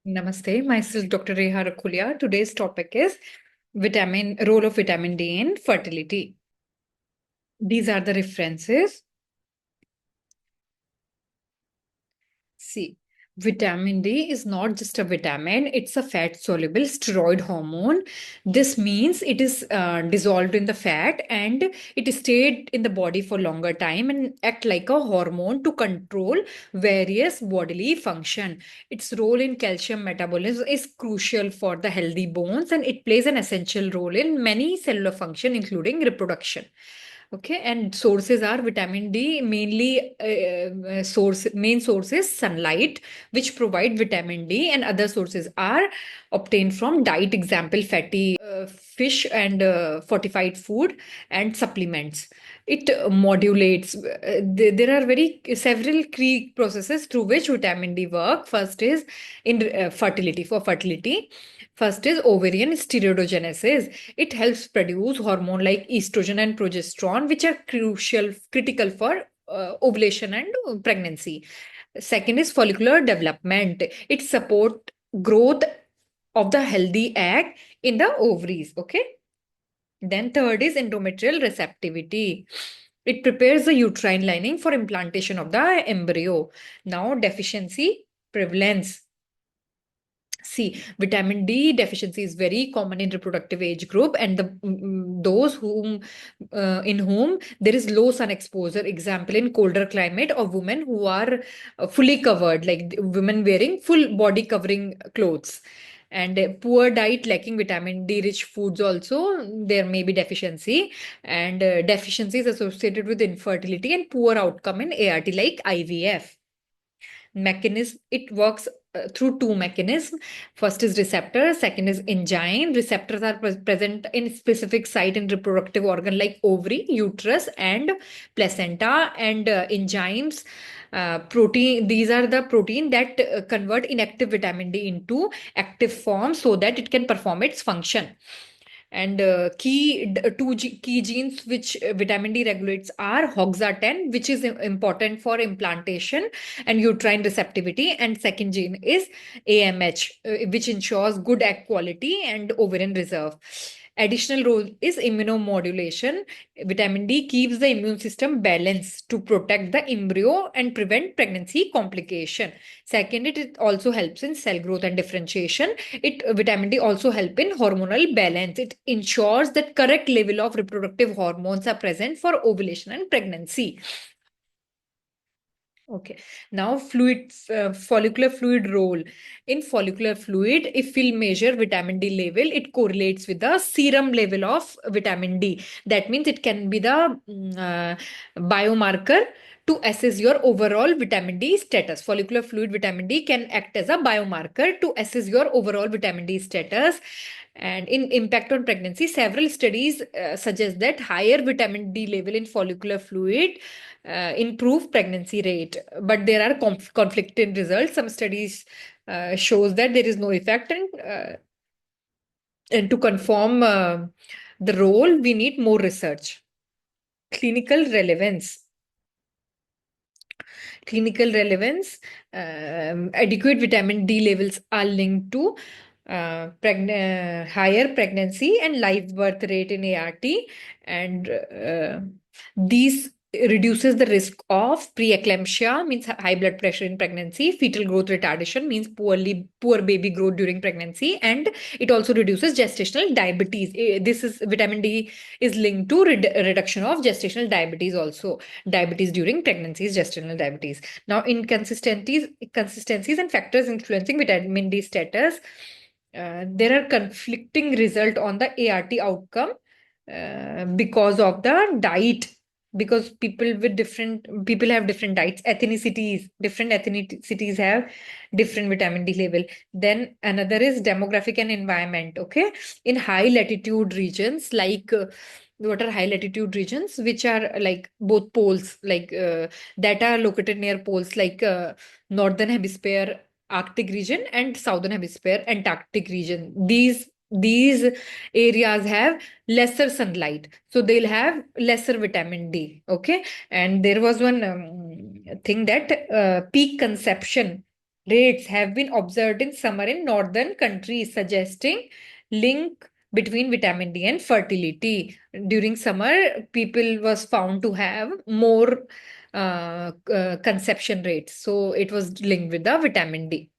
Namaste, myself Dr. Reha Rakhulia. Today's topic is role of vitamin D in fertility. These are the references. See, vitamin D is not just a vitamin, it's a fat soluble steroid hormone. This means it is dissolved in the fat and it stayed in the body for longer time and act like a hormone to control various bodily function. Its role in calcium metabolism is crucial for the healthy bones and it plays an essential role in many cellular function including reproduction. Okay, and sources are vitamin D, mainly main source is sunlight, which provide vitamin D, and other sources are obtained from diet, example fatty fish and fortified food and supplements. It modulates. There are very several key processes through which vitamin D work. First is in fertility. For fertility, first is ovarian steroidogenesis. It helps produce hormone like estrogen and progesterone, which are critical for ovulation and pregnancy. Second is follicular development. It support growth of the healthy egg in the ovaries. Okay. Then third is endometrial receptivity. It prepares the uterine lining for implantation of the embryo. Now deficiency prevalence. See, vitamin D deficiency is very common in reproductive age group and those whom in whom there is low sun exposure. Example, in colder climate or women who are fully covered, like women wearing full body covering clothes. And poor diet lacking vitamin D rich foods also there may be deficiency, and deficiency is associated with infertility and poor outcome in ART like IVF. Mechanism, it works through two mechanisms. First is receptor, second is enzyme. Receptors are present in specific site in reproductive organ like ovary, uterus and placenta, and enzymes, protein, these are the protein that convert inactive vitamin D into active form so that it can perform its function. And key genes which vitamin D regulates are HOXA10, which is important for implantation and uterine receptivity. And second gene is AMH, which ensures good egg quality and ovarian reserve. Additional role is immunomodulation. Vitamin D keeps the immune system balanced to protect the embryo and prevent pregnancy complication. Second, it also helps in cell growth and differentiation. Vitamin D also help in hormonal balance. It ensures that correct level of reproductive hormones are present for ovulation and pregnancy. Okay. Now, follicular fluid role. In follicular fluid, if we'll measure vitamin D level, it correlates with the serum level of vitamin D. That means it can be the biomarker to assess your overall vitamin D status. Follicular fluid vitamin D can act as a biomarker to assess your overall vitamin D status. And in impact on pregnancy, several studies suggest that higher vitamin D level in follicular fluid improve pregnancy rate, but there are conflicting results. Some studies shows that there is no effect, and to confirm the role, we need more research. Clinical relevance. Clinical relevance, adequate vitamin D levels are linked to higher pregnancy and live birth rate in ART, and these reduces the risk of preeclampsia, means high blood pressure in pregnancy. Fetal growth retardation means poor baby growth during pregnancy, and it also reduces gestational diabetes. This is vitamin D is linked to reduction of gestational diabetes also. Diabetes during pregnancies, gestational diabetes. Now, consistencies and factors influencing vitamin D status. There are conflicting result on the ART outcome because of the diet, because people have different diets, different ethnicities have different vitamin D level. Then another is demographic and environment. Okay, in high latitude regions like what are high latitude regions, which are like both poles, like that are located near poles, like northern hemisphere Arctic region and southern hemisphere Antarctic region. These areas have lesser sunlight, so they'll have lesser vitamin D. Okay, and there was one thing that peak conception. rates have been observed in summer in northern countries, suggesting link between vitamin D and fertility. During summer, people was found to have more conception rates. So it was linked with the vitamin D.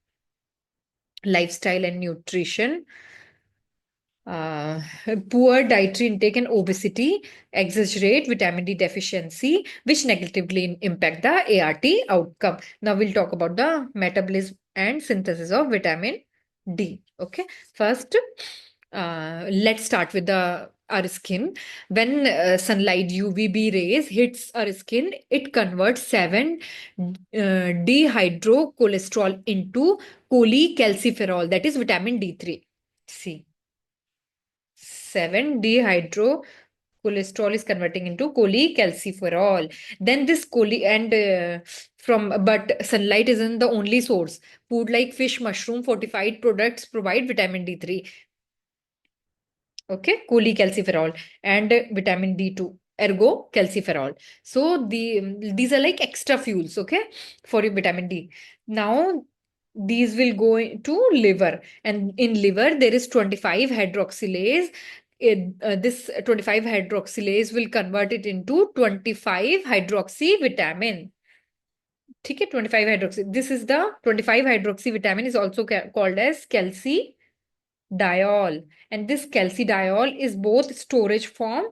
Lifestyle and nutrition. Uh, Poor dietary intake and obesity exaggerate vitamin D deficiency, which negatively impact the ART outcome. Now we'll talk about the metabolism and synthesis of vitamin D. Okay, first, let's start with the our skin. When sunlight UVB rays hits our skin, it converts 7 dehydrocholesterol into cholecalciferol, that is vitamin D3. See. 7 dehydrocholesterol is converting into cholecalciferol. Then this but sunlight isn't the only source. Food like fish, mushroom, fortified products provide vitamin D3. Okay, cholecalciferol and vitamin D2, ergo calciferol. So these are like extra fuels, okay, for your vitamin D. Now these will go to liver, and in liver there is 25 hydroxylase. This 25 hydroxylase will convert it into 25 hydroxy vitamin. Okay, 25 hydroxy. This is the 25 hydroxy vitamin is also called as calcium diol, and this calcidiol is both storage form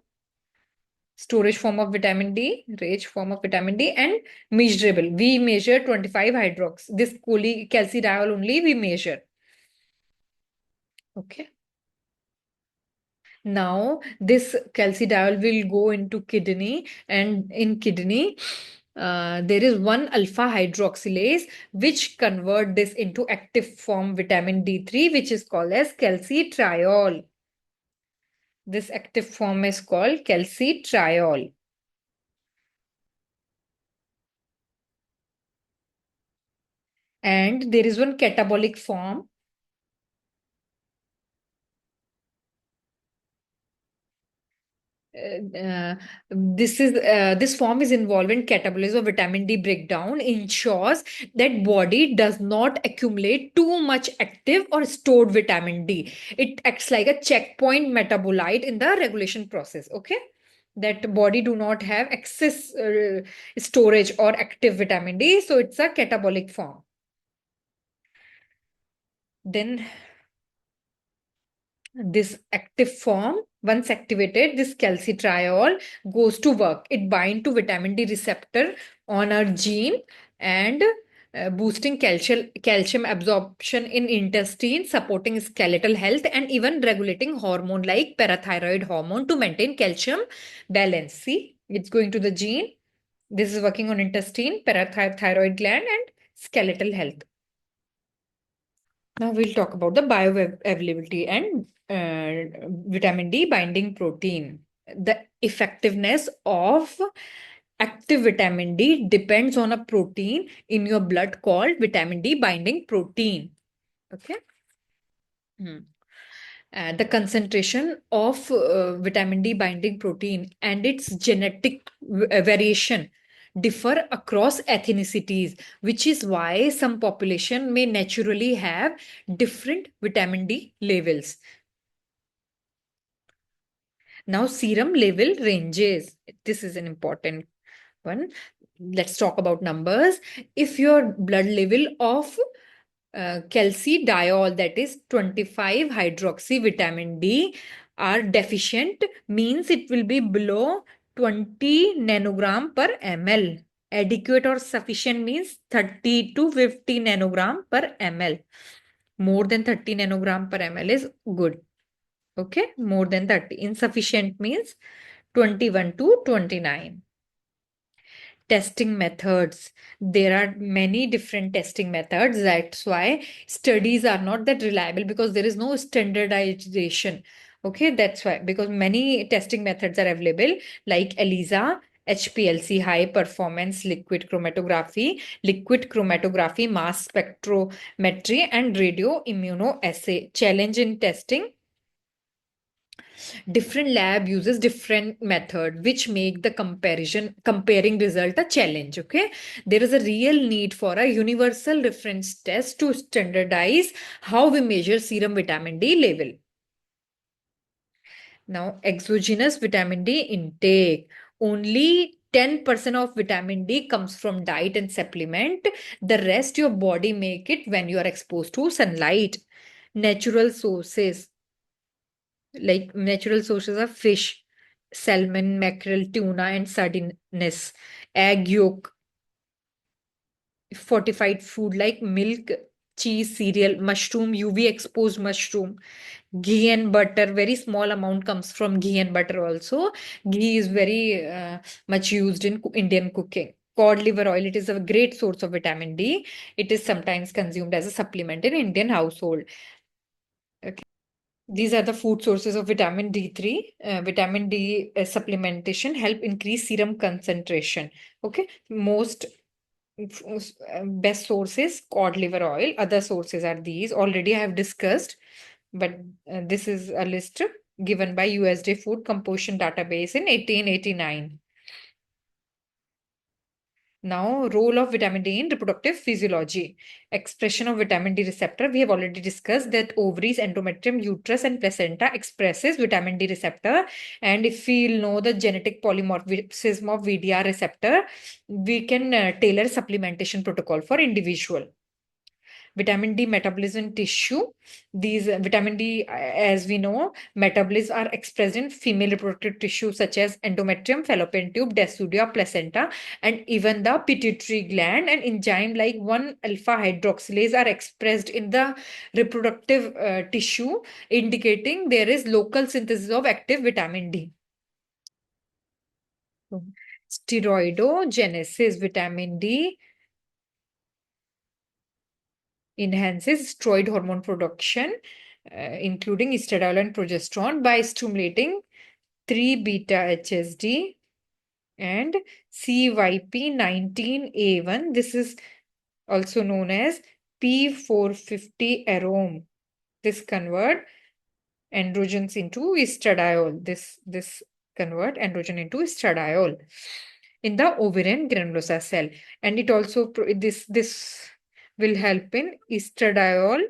of vitamin D, rich form of vitamin D, and measurable. We measure 25 hydrox. This calcidiol only we measure. Okay. Now this calcidiol will go into kidney, and in kidney there is one alpha hydroxylase which convert this into active form vitamin D3, which is called as calcitriol. This active form is called calcitriol. And there is one catabolic form. This form is involved in catabolism of vitamin D breakdown, ensures that body does not accumulate too much active or stored vitamin D. It acts like a checkpoint metabolite in the regulation process. Okay, that body do not have excess storage or active vitamin D, so it's a catabolic form. Then this active form, once activated, this calcitriol goes to work. It binds to vitamin D receptor on our gene and boosting calcium absorption in intestine, supporting skeletal health, and even regulating hormone like parathyroid hormone to maintain calcium balance. See, it's going to the gene. This is working on intestine, parathyroid gland, and skeletal health. Now we'll talk about the bioavailability and vitamin D binding protein. The effectiveness of active vitamin D depends on a protein in your blood called vitamin D binding protein. Okay. The concentration of vitamin D binding protein and its genetic variation differ across ethnicities, which is why some population may naturally have different vitamin D levels. Now, serum level ranges. This is an important one. Let's talk about numbers. If your blood level of calcidiol, that is 25 hydroxy vitamin D, are deficient, means it will be below 20 nanogram per ml. Adequate or sufficient means 30 to 50 nanogram per ml. More than 30 nanogram per ml is good. Okay, more than 30. Insufficient means 21 to 29. Testing methods. There are many different testing methods. That's why studies are not that reliable, because there is no standardization. Okay, that's why, because many testing methods are available like ELISA, HPLC, high performance liquid chromatography, mass spectrometry, and radio immunoassay. Challenge in testing. Different lab uses different method, which make the comparing result a challenge. Okay, there is a real need for a universal reference test to standardize how we measure serum vitamin D level. Now, exogenous vitamin D intake. Only 10% of vitamin D comes from diet and supplement. The rest your body make it when you are exposed to sunlight. Natural sources, like natural sources of fish, salmon, mackerel, tuna, and sardines, egg yolk, fortified food like milk, cheese, cereal, mushroom, UV exposed mushroom, ghee and butter. Very small amount comes from ghee and butter also. Ghee is very much used in Indian cooking. Cod liver oil, it is a great source of vitamin D. It is sometimes consumed as a supplement in Indian household. Okay. These are the food sources of vitamin D3. Vitamin D supplementation help increase serum concentration. Okay, most best sources cod liver oil. Other sources are these. Already I have discussed, but this is a list given by USDA Food Composition Database in 1889. Now, role of vitamin D in reproductive physiology. Expression of vitamin D receptor. We have already discussed that ovaries, endometrium, uterus, and placenta expresses vitamin D receptor. And if we know the genetic polymorphism of VDR receptor, we can tailor supplementation protocol for individual. Vitamin D metabolism tissue. These vitamin D, as we know, metabolisms are expressed in female reproductive tissue such as endometrium, fallopian tube, deciduea, placenta, and even the pituitary gland. And enzyme like 1-alpha hydroxylase are expressed in the reproductive tissue, indicating there is local synthesis of active vitamin D. Steroidogenesis. Vitamin D enhances steroid hormone production, including estradiol and progesterone, by stimulating 3-beta HSD and CYP19A1. This is also known as P450 arome. This convert androgens into estradiol. This convert androgen into estradiol in the ovarian granulosa cell, and it also this will help in estrogen.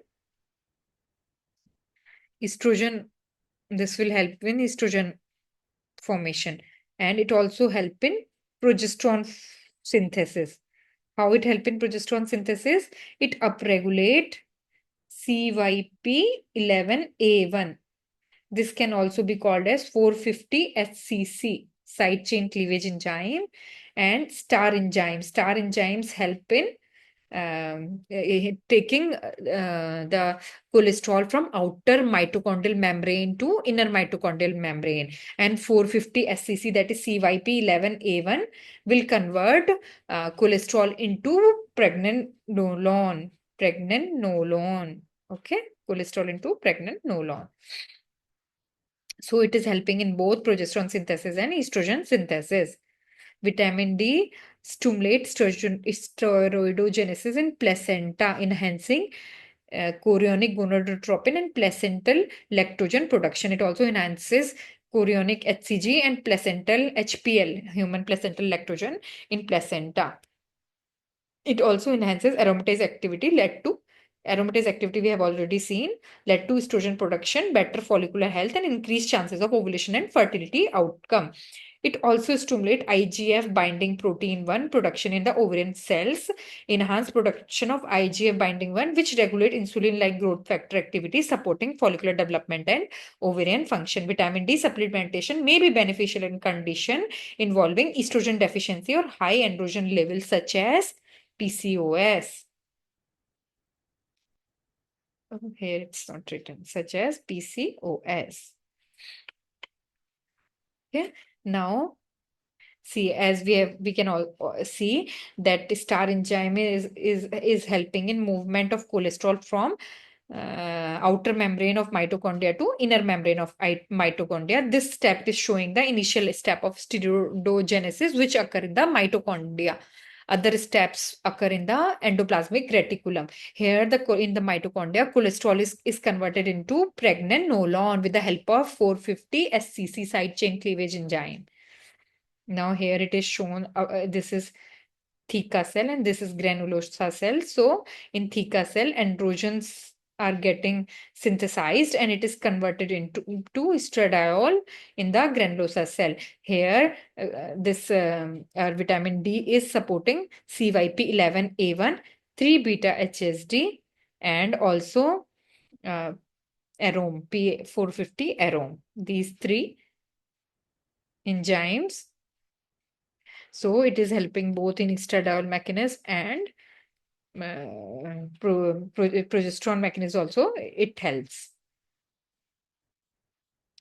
This will help in estrogen formation, and it also help in progesterone synthesis. How it help in progesterone synthesis? It upregulate CYP11A1. This can also be called as 450 HCC, side chain cleavage enzyme, and star enzymes. Star enzymes help in taking the cholesterol from outer mitochondrial membrane to inner mitochondrial membrane. And 450 SCC, that is CYP11A1, will convert cholesterol into pregnenolone. Okay, cholesterol into pregnenolone. So it is helping in both progesterone synthesis and estrogen synthesis. Vitamin D stimulates steroidogenesis in placenta, enhancing chorionic gonadotropin and placental lactogen production. It also enhances chorionic HCG and placental HPL, human placental lactogen, in placenta. It also enhances aromatase activity, aromatase activity we have already seen, led to estrogen production, better follicular health, and increased chances of ovulation and fertility outcome. It also stimulates IGF binding protein 1 production in the ovarian cells, enhanced production of IGF binding 1, which regulate insulin-like growth factor activity, supporting follicular development and ovarian function. Vitamin D supplementation may be beneficial in condition involving estrogen deficiency or high androgen levels such as PCOS. Oh, here it's not written, such as PCOS. Okay. Now, see, as we can all see that star enzyme is helping in movement of cholesterol from outer membrane of mitochondria to inner membrane of mitochondria. This step is showing the initial step of steroidogenesis, which occur in the mitochondria. Other steps occur in the endoplasmic reticulum. Here, in the mitochondria, cholesterol is converted into pregnenolone with the help of 450 SCC side chain cleavage enzyme. Now here it is shown, this is theca cell and this is granulosa cell. So in theca cell, androgens are getting synthesized and it is converted into estradiol in the granulosa cell. Here, this vitamin D is supporting CYP11A1, 3-beta HSD, and also arome, P450 arome. These three enzymes. So it is helping both in estradiol mechanism and progesterone mechanism also. It helps.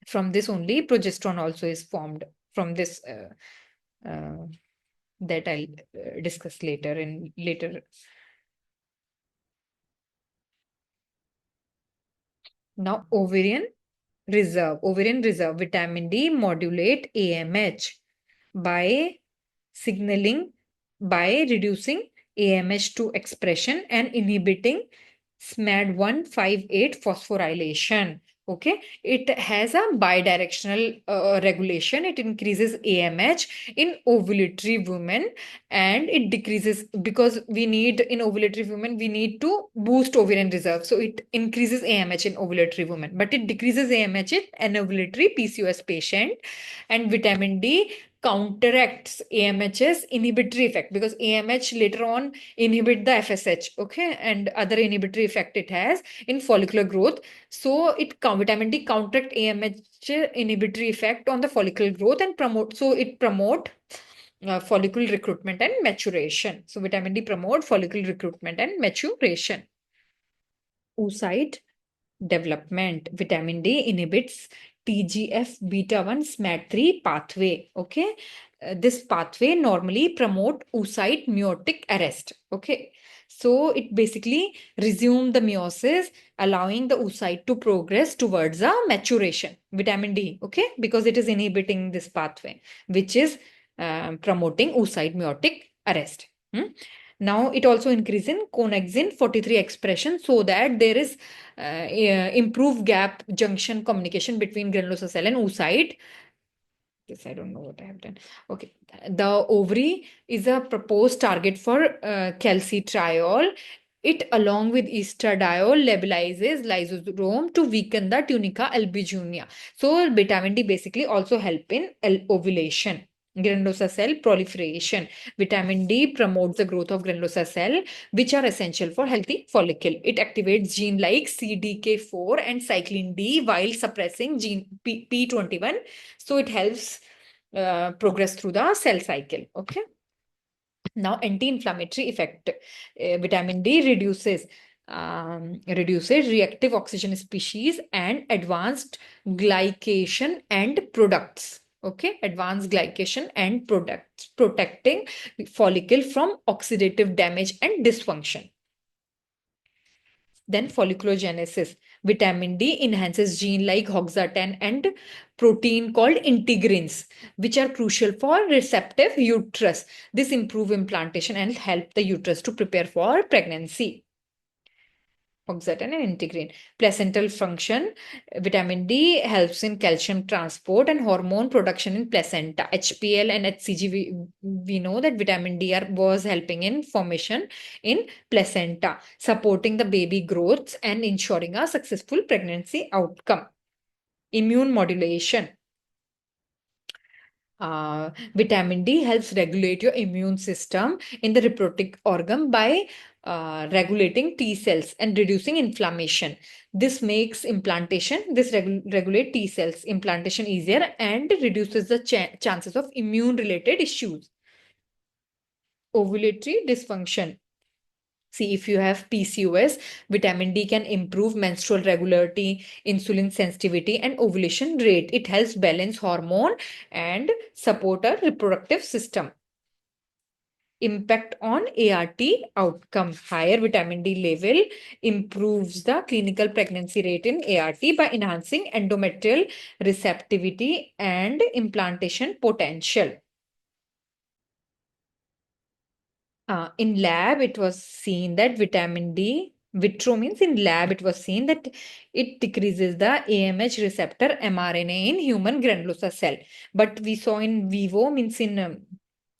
From this only progesterone also is formed from this that I'll discuss later in later. Now ovarian reserve vitamin D modulate AMH by signaling by reducing AMH2 expression and inhibiting SMAD158 phosphorylation. Okay, it has a bidirectional regulation. It increases AMH in ovulatory women and it decreases because we need in ovulatory women, we need to boost ovarian reserve. So it increases AMH in ovulatory women, but it decreases AMH in anovulatory PCOS patient. And vitamin D counteracts AMH's inhibitory effect because AMH later on inhibit the FSH, okay, and other inhibitory effect it has in follicular growth. So vitamin D counteract AMH inhibitory effect on the follicular growth and promote follicle recruitment and maturation. So vitamin D promote follicle recruitment and maturation. Oocyte development. Vitamin D inhibits TGF beta 1 SMAD3 pathway. Okay. This pathway normally promote oocyte meiotic arrest. Okay. So it basically resume the meiosis, allowing the oocyte to progress towards a maturation. Vitamin D. Okay. Because it is inhibiting this pathway, which is promoting oocyte meiotic arrest. Now it also increases in connexin 43 expression so that there is improved gap junction communication between granulosa cell and oocyte. This I don't know what I have done. Okay. The ovary is a proposed target for calcitriol. It, along with estradiol, labilizes lysosome to weaken the tunica albuginea. So vitamin D basically also help in ovulation. Granulosa cell proliferation. Vitamin D promotes the growth of granulosa cell, which are essential for healthy follicle. It activates gene like CDK4 and cyclin D while suppressing gene P21. So it helps progress through the cell cycle. Okay. Now, anti-inflammatory effect. Vitamin D reduces reactive oxygen species and advanced glycation and products. Okay, advanced glycation and products, protecting follicle from oxidative damage and dysfunction. Then folliculogenesis. Vitamin D enhances gene like HOXA10 and protein called integrins, which are crucial for receptive uterus. This improve implantation and help the uterus to prepare for pregnancy. HOXA10 and integrin. Placental function. Vitamin D helps in calcium transport and hormone production in placenta. HPL and HCG, we know that vitamin D was helping in formation in placenta, supporting the baby growth and ensuring a successful pregnancy outcome. Immune modulation. Vitamin D helps regulate your immune system in the reproductive organ by regulating T cells and reducing inflammation. This makes regulate T cells implantation easier and reduces the chances of immune related issues. Ovulatory dysfunction. See, if you have PCOS, vitamin D can improve menstrual regularity, insulin sensitivity, and ovulation rate. It helps balance hormone and support a reproductive system. Impact on ART outcome. Higher vitamin D level improves the clinical pregnancy rate in ART by enhancing endometrial receptivity and implantation potential. In lab, it was seen that vitamin D, vitro means in lab, it was seen that it decreases the AMH receptor mRNA in human granulosa cell. But we saw in vivo, means in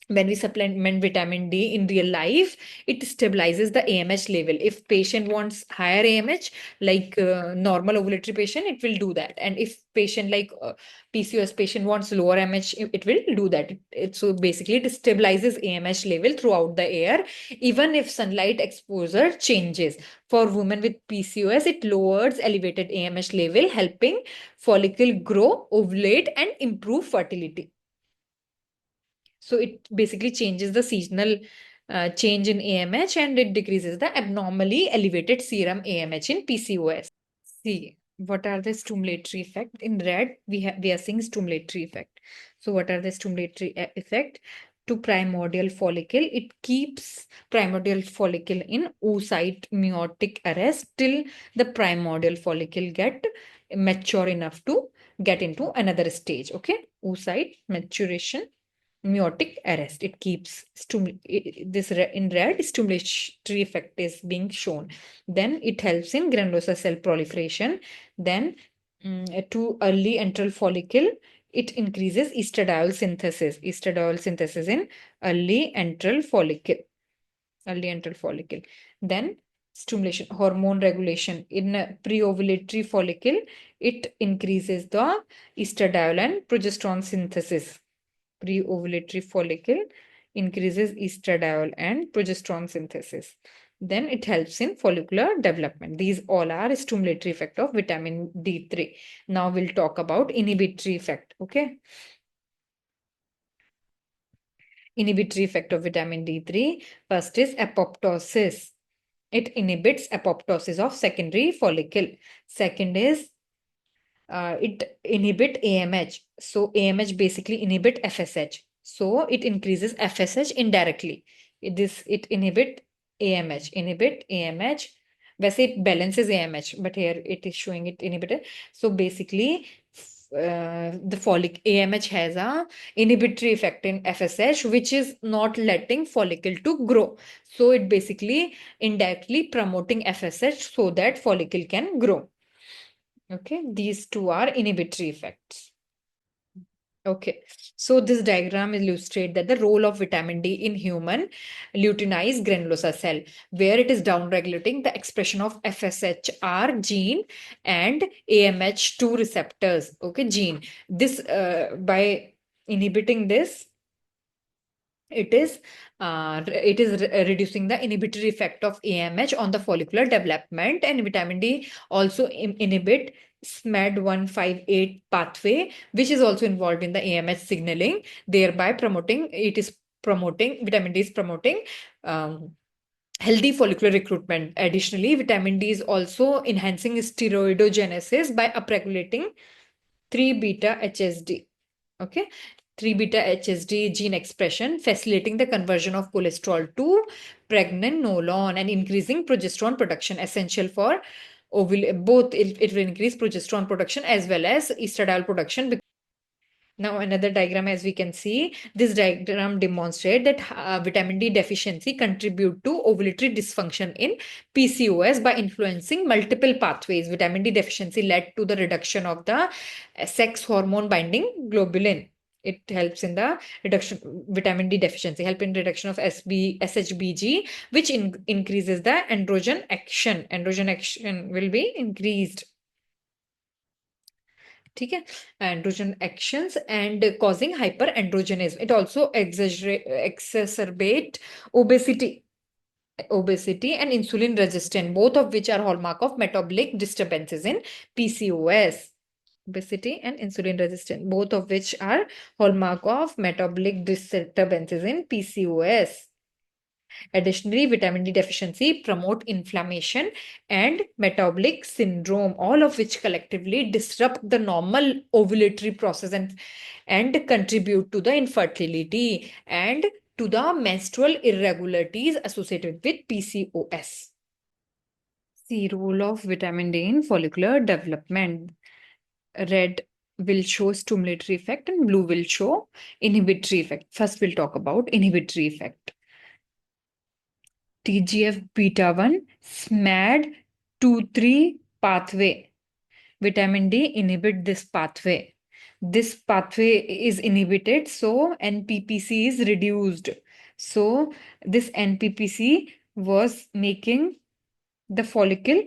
when we supplement vitamin D in real life, it stabilizes the AMH level. If patient wants higher AMH, like normal ovulatory patient, it will do that. And if patient like PCOS patient wants lower AMH, it will do that. So basically, it stabilizes AMH level throughout the air, even if sunlight exposure changes. For women with PCOS, it lowers elevated AMH level, helping follicle grow, ovulate, and improve fertility. So it basically changes the seasonal change in AMH, and it decreases the abnormally elevated serum AMH in PCOS. See, what are the stimulatory effect? In red, we are seeing stimulatory effect. So what are the stimulatory effect? To primordial follicle, it keeps primordial follicle in oocyte meiotic arrest till the primordial follicle get mature enough to get into another stage. Okay, oocyte maturation meiotic arrest. It keeps in red stimulatory effect is being shown. Then it helps in granulosa cell proliferation. Then to early antral follicle, it increases estradiol synthesis. Estradiol synthesis in early antral follicle. Early antral follicle. Then stimulation, hormone regulation in a pre-ovulatory follicle. It increases the estradiol and progesterone synthesis. Pre-ovulatory follicle increases estradiol and progesterone synthesis. Then it helps in follicular development. These all are stimulatory effect of vitamin D3. Now we'll talk about inhibitory effect. Okay. Inhibitory effect of vitamin D3. First is apoptosis. It inhibits apoptosis of secondary follicle. Second is it inhibit AMH. So AMH basically inhibit FSH. So it increases FSH indirectly. It inhibit AMH. Inhibit AMH. वैसे it balances AMH, but here it is showing it inhibited. So basically, the follicle AMH has a inhibitory effect in FSH, which is not letting follicle to grow. So it basically indirectly promoting FSH so that follicle can grow. Okay, these two are inhibitory effects. Okay, so this diagram illustrates that the role of vitamin D in human luteinized granulosa cell, where it is downregulating the expression of FSHR gene and AMH2 receptors. Okay, gene. This by inhibiting this, it is reducing the inhibitory effect of AMH on the follicular development, and vitamin D also inhibit SMAD158 pathway, which is also involved in the AMH signaling, thereby promoting vitamin D is promoting healthy follicular recruitment. Additionally, vitamin D is also enhancing steroidogenesis by upregulating 3 beta HSD. Okay, 3 beta HSD gene expression, facilitating the conversion of cholesterol to pregnenolone and increasing progesterone production, essential for both. It will increase progesterone production as well as estradiol production. Now, another diagram, as we can see, this diagram demonstrates that vitamin D deficiency contribute to ovulatory dysfunction in PCOS by influencing multiple pathways. Vitamin D deficiency led to the reduction of the sex hormone binding globulin. It helps in the reduction, vitamin D deficiency, help in reduction of SHBG, which increases the androgen action. Androgen action will be increased. ठीक है, androgen actions and causing hyperandrogenism. It also exacerbate obesity and insulin resistance, both of which are hallmark of metabolic disturbances in PCOS. Obesity and insulin resistance, both of which are hallmark of metabolic disturbances in PCOS. Additionally, vitamin D deficiency promote inflammation and metabolic syndrome, all of which collectively disrupt the normal ovulatory process and contribute to the infertility and to the menstrual irregularities associated with PCOS. The role of vitamin D in follicular development. Red will show stimulatory effect and blue will show inhibitory effect. First, we'll talk about inhibitory effect. TGF beta 1 SMAD 2-3 pathway. Vitamin D inhibit this pathway. This pathway is inhibited, so NPPC is reduced. So this NPPC was making the follicle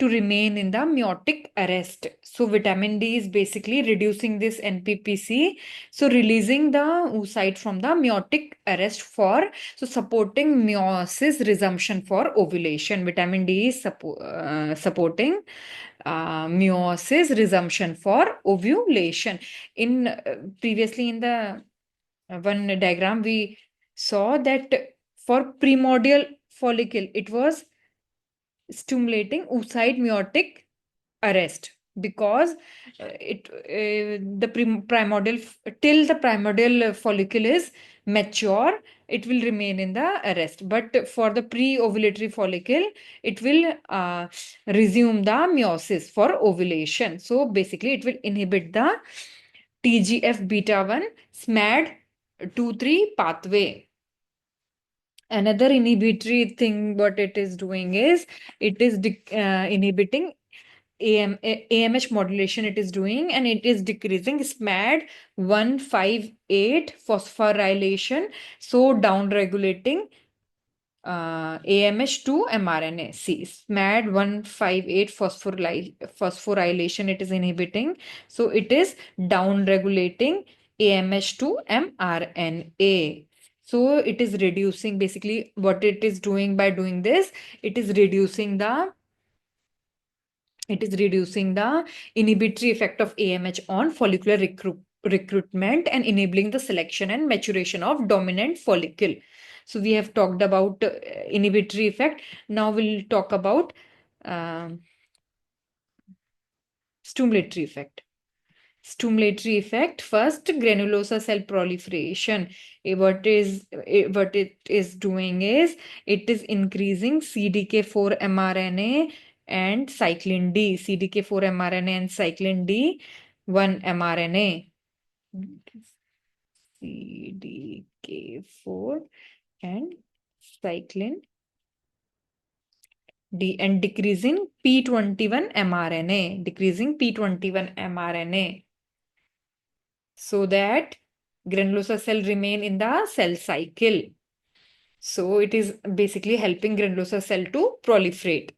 to remain in the meiotic arrest. So vitamin D is basically reducing this NPPC, so releasing the oocyte from the meiotic arrest for supporting meiosis resumption for ovulation. Vitamin D is supporting meiosis resumption for ovulation. In previously in the one diagram we saw that for primordial follicle it was stimulating oocyte meiotic arrest because primordial till the primordial follicle is mature, it will remain in the arrest, but for the pre-ovulatory follicle it will resume the meiosis for ovulation. So basically it will inhibit the TGF beta 1 SMAD 2-3 pathway. Another inhibitory thing what it is doing is it is inhibiting AMH modulation it is doing, and it is decreasing SMAD 158 phosphorylation, so down regulating AMH to mRNA. See, SMAD 158 phosphorylation it is inhibiting, so it is down regulating AMH to mRNA. So it is reducing, basically what it is doing by doing this, it is reducing the inhibitory effect of AMH on follicular recruitment and enabling the selection and maturation of dominant follicle. So we have talked about inhibitory effect. Now we'll talk about stimulatory effect. Stimulatory effect. First, granulosa cell proliferation. What it is doing is it is increasing CDK4 mRNA and cyclin D. CDK4 mRNA and cyclin D1 mRNA. CDK4 and cyclin D, and decreasing P21 mRNA. Decreasing P21 mRNA, so that granulosa cell remain in the cell cycle. So it is basically helping granulosa cell to proliferate.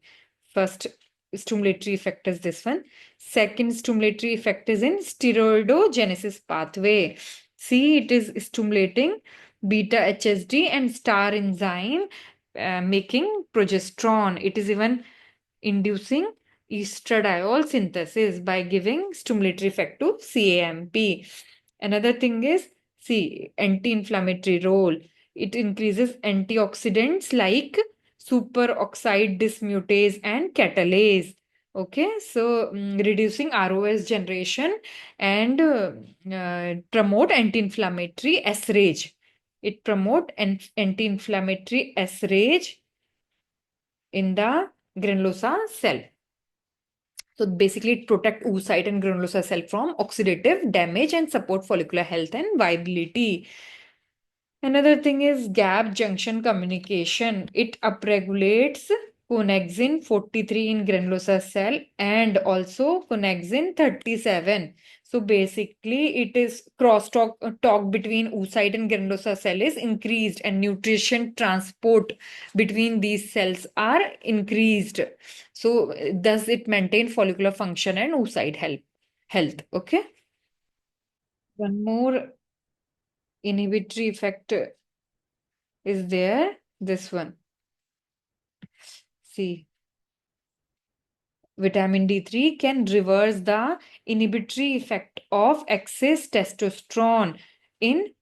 First stimulatory effect is this one. Second stimulatory effect is in steroidogenesis pathway. See, it is stimulating beta HSD and star enzyme, making progesterone. It is even inducing estradiol synthesis by giving stimulatory effect to CAMP. Another thing is, see, anti-inflammatory role. It increases antioxidants like superoxide dismutase and catalase. Okay, so reducing ROS generation and promote anti-inflammatory S-rage. It promote anti-inflammatory S-rage in the granulosa cell. So basically, it protects oocyte and granulosa cell from oxidative damage and support follicular health and viability. Another thing is gap junction communication. It upregulates connexin 43 in granulosa cell and also connexin 37. So basically, it is crosstalk talk between oocyte and granulosa cell is increased, and nutrition transport between these cells are increased. So does it maintain follicular function and oocyte health? Okay. One more inhibitory effect is there. This one. See, vitamin D3 can reverse the inhibitory effect of excess testosterone in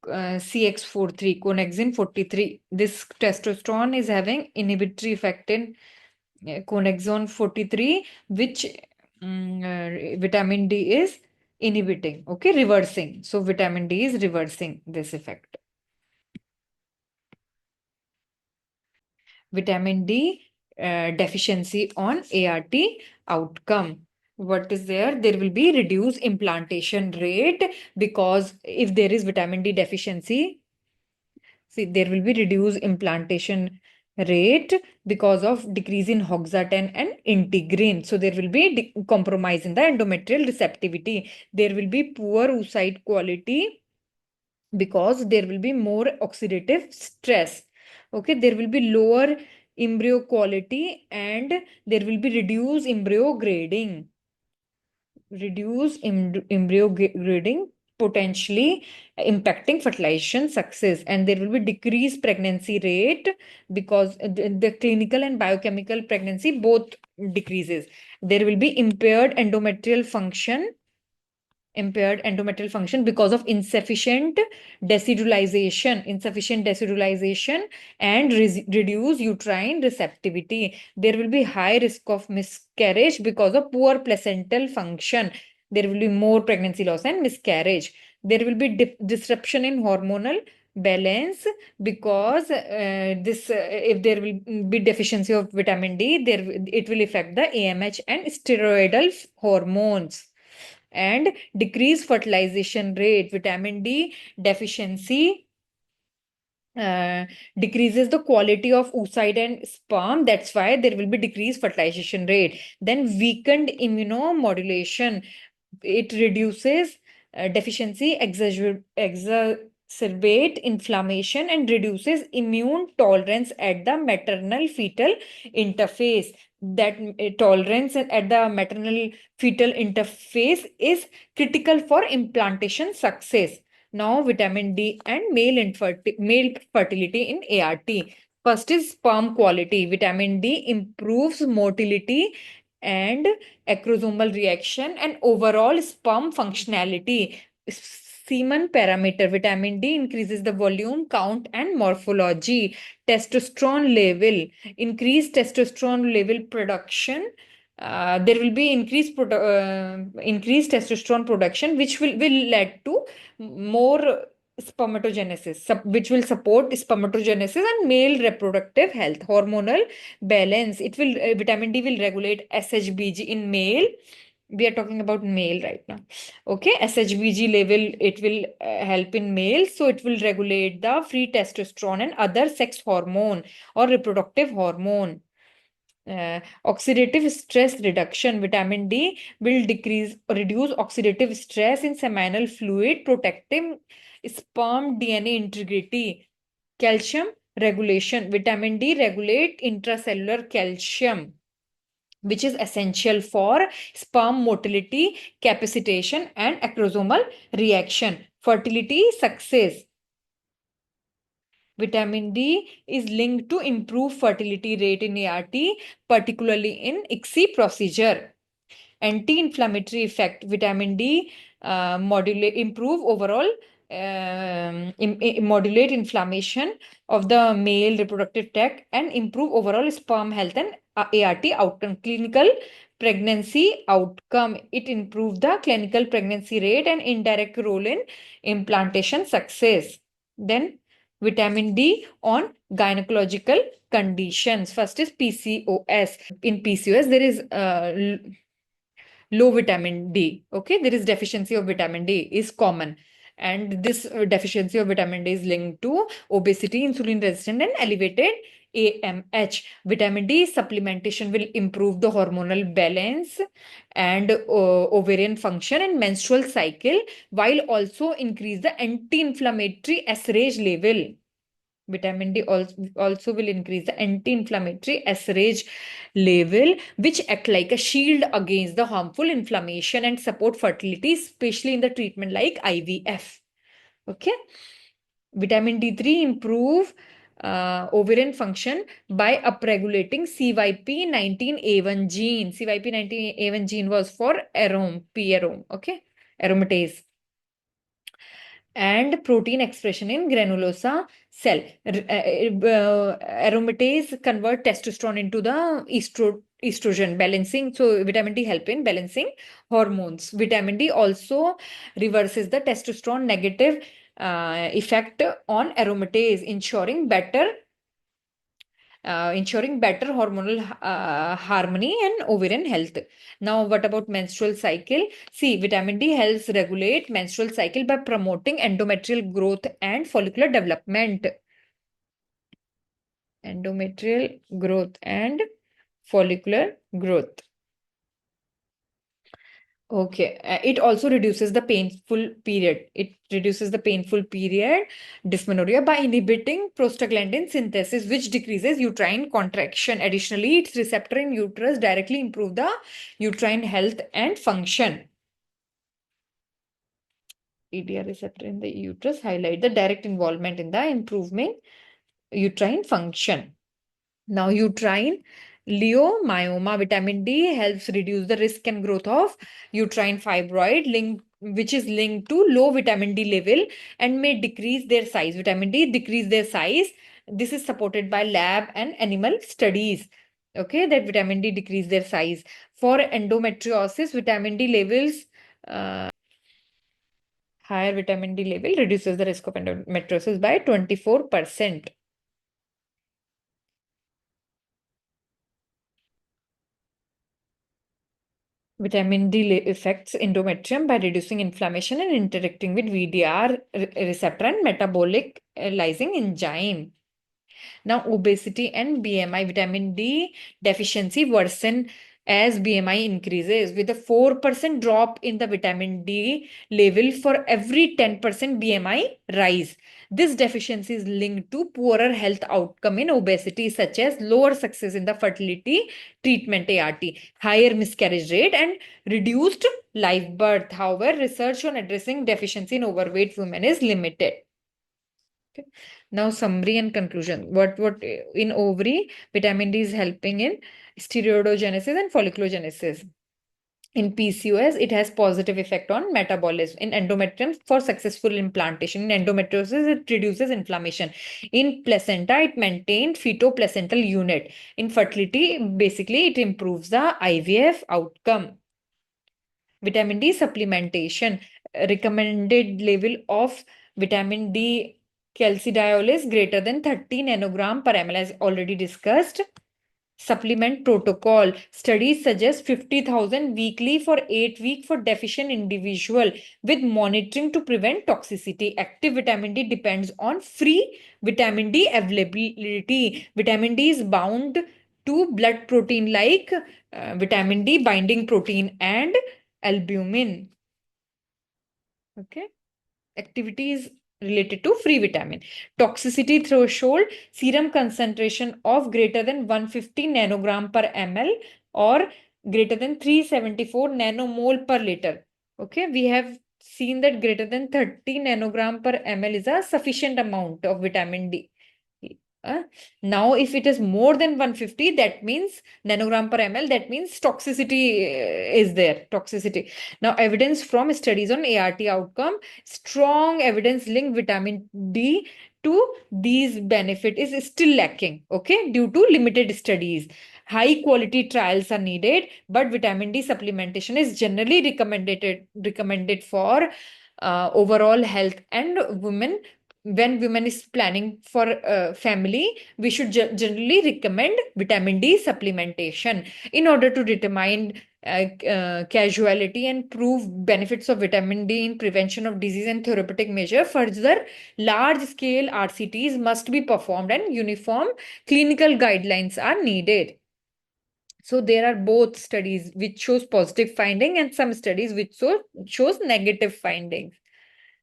CX43, connexin 43. This testosterone is having inhibitory effect in connexin 43, which vitamin D is inhibiting, okay, reversing. So vitamin D is reversing this effect. Vitamin D deficiency on ART outcome. What is there? There will be reduced implantation rate, because if there is vitamin D deficiency, see, there will be reduced implantation rate because of decrease in hoxaten and integrin. So there will be compromise in the endometrial receptivity. There will be poor oocyte quality because there will be more oxidative stress. Okay, there will be lower embryo quality and there will be reduced embryo grading. Embryo grading potentially impacting fertilization success, and there will be decreased pregnancy rate because the clinical and biochemical pregnancy both decreases. There will be impaired endometrial function because of insufficient decidualization and reduced uterine receptivity. There will be high risk of miscarriage because of poor placental function. There will be more pregnancy loss and miscarriage. There will be disruption in hormonal balance because this if there will be deficiency of vitamin D, it will affect the AMH and steroidal hormones, and decreased fertilization rate. Vitamin D deficiency decreases the quality of oocyte and sperm. That's why there will be decreased fertilization rate. Then weakened immunomodulation. It reduces deficiency, exacerbate inflammation, and reduces immune tolerance at the maternal fetal interface. That tolerance at the maternal fetal interface is critical for implantation success. Now, vitamin D and male fertility in ART. First is sperm quality. Vitamin D improves motility and acrosomal reaction and overall sperm functionality. Semen parameter. Vitamin D increases the volume, count, and morphology. Testosterone level. Increased testosterone level production. There will be increased testosterone production, which will lead to more spermatogenesis, which will support spermatogenesis and male reproductive health. Hormonal balance. Vitamin D will regulate SHBG in male. We are talking about male right now. Okay, SHBG level, it will help in male. So it will regulate the free testosterone and other sex hormone or reproductive hormone. Oxidative stress reduction. Vitamin D will reduce oxidative stress in seminal fluid, protecting sperm DNA integrity. Calcium regulation. Vitamin D regulate intracellular calcium, which is essential for sperm motility, capacitation, and acrosomal reaction. Fertility success. Vitamin D is linked to improved fertility rate in ART, particularly in ICSI procedure. Anti-inflammatory effect. Vitamin D improve overall, modulate inflammation of the male reproductive tract and improve overall sperm health and ART outcome. Clinical pregnancy outcome. It improves the clinical pregnancy rate and indirect role in implantation success. Then vitamin D on gynecological conditions. First is PCOS. In PCOS, there is low vitamin D. Okay, there is deficiency of vitamin D is common. And this deficiency of vitamin D is linked to obesity, insulin resistant, and elevated AMH. Vitamin D supplementation will improve the hormonal balance and ovarian function and menstrual cycle, while also increase the anti-inflammatory SRAGE level. Vitamin D also will increase the anti-inflammatory SRAGE level, which act like a shield against the harmful inflammation and support fertility, especially in the treatment like IVF. Okay. Vitamin D3 improve ovarian function by upregulating CYP19A1 gene. CYP19A1 gene was for arome, okay, aromatase, and protein expression in granulosa cell. Aromatase convert testosterone into the estrogen, balancing. So vitamin D help in balancing hormones. Vitamin D also reverses the testosterone negative effect on aromatase, ensuring better hormonal harmony and ovarian health. Now, what about menstrual cycle? See, vitamin D helps regulate menstrual cycle by promoting endometrial growth and follicular development. endometrial growth and follicular growth. Okay, it also reduces the painful period. It reduces the painful period, dysmenorrhea, by inhibiting prostaglandin synthesis, which decreases uterine contraction. Additionally, its receptor in uterus directly improve the uterine health and function. EDR receptor in the uterus highlight the direct involvement in the improving uterine function. Now, uterine leiomyoma, vitamin D helps reduce the risk and growth of uterine fibroid, which is linked to low vitamin D level and may decrease their size. Vitamin D decrease their size. This is supported by lab and animal studies. Okay, that vitamin D decrease their size. For endometriosis, vitamin D levels, higher vitamin D level reduces the risk of endometriosis by 24%. Vitamin D affects endometrium by reducing inflammation and interacting with VDR receptor and metabolizing enzyme. Now, obesity and BMI, vitamin D deficiency worsen as BMI increases, with a 4% drop in the vitamin D level for every 10% BMI rise. This deficiency is linked to poorer health outcome in obesity, such as lower success in the fertility treatment ART, higher miscarriage rate, and reduced live birth. However, research on addressing deficiency in overweight women is limited. Okay. Now, summary and conclusion. What in ovary, vitamin D is helping in steroidogenesis and folliculogenesis. In PCOS, it has positive effect on metabolism. In endometrium, for successful implantation. In endometriosis, it reduces inflammation. In placenta, it maintained fetoplacental unit. In fertility, basically, it improves the IVF outcome. Vitamin D supplementation. Recommended level of vitamin D calcidiol is greater than 30 nanogram per ml, as already discussed. Supplement protocol. Studies suggest 50,000 weekly for 8 weeks for deficient individual with monitoring to prevent toxicity. Active vitamin D depends on free vitamin D availability. Vitamin D is bound to blood protein like vitamin D binding protein and albumin. Okay. Activities related to free vitamin. Toxicity threshold, serum concentration of greater than 150 nanogram per ml or greater than 374 nanomole per liter. Okay, we have seen that greater than 30 nanogram per ml is a sufficient amount of vitamin D. Now, if it is more than 150, that means nanogram per ml, that means toxicity is there. Toxicity. Now, evidence from studies on ART outcome, strong evidence link vitamin D to these benefit is still lacking, okay, due to limited studies. High quality trials are needed, but vitamin D supplementation is generally recommended for overall health and women. When women is planning for family, we should generally recommend vitamin D supplementation in order to determine casualty and prove benefits of vitamin D in prevention of disease and therapeutic measure. Further, large scale RCTs must be performed and uniform clinical guidelines are needed. So there are both studies which shows positive finding and some studies which shows negative findings.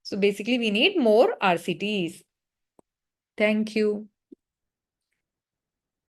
So basically we need more RCTs. Thank you.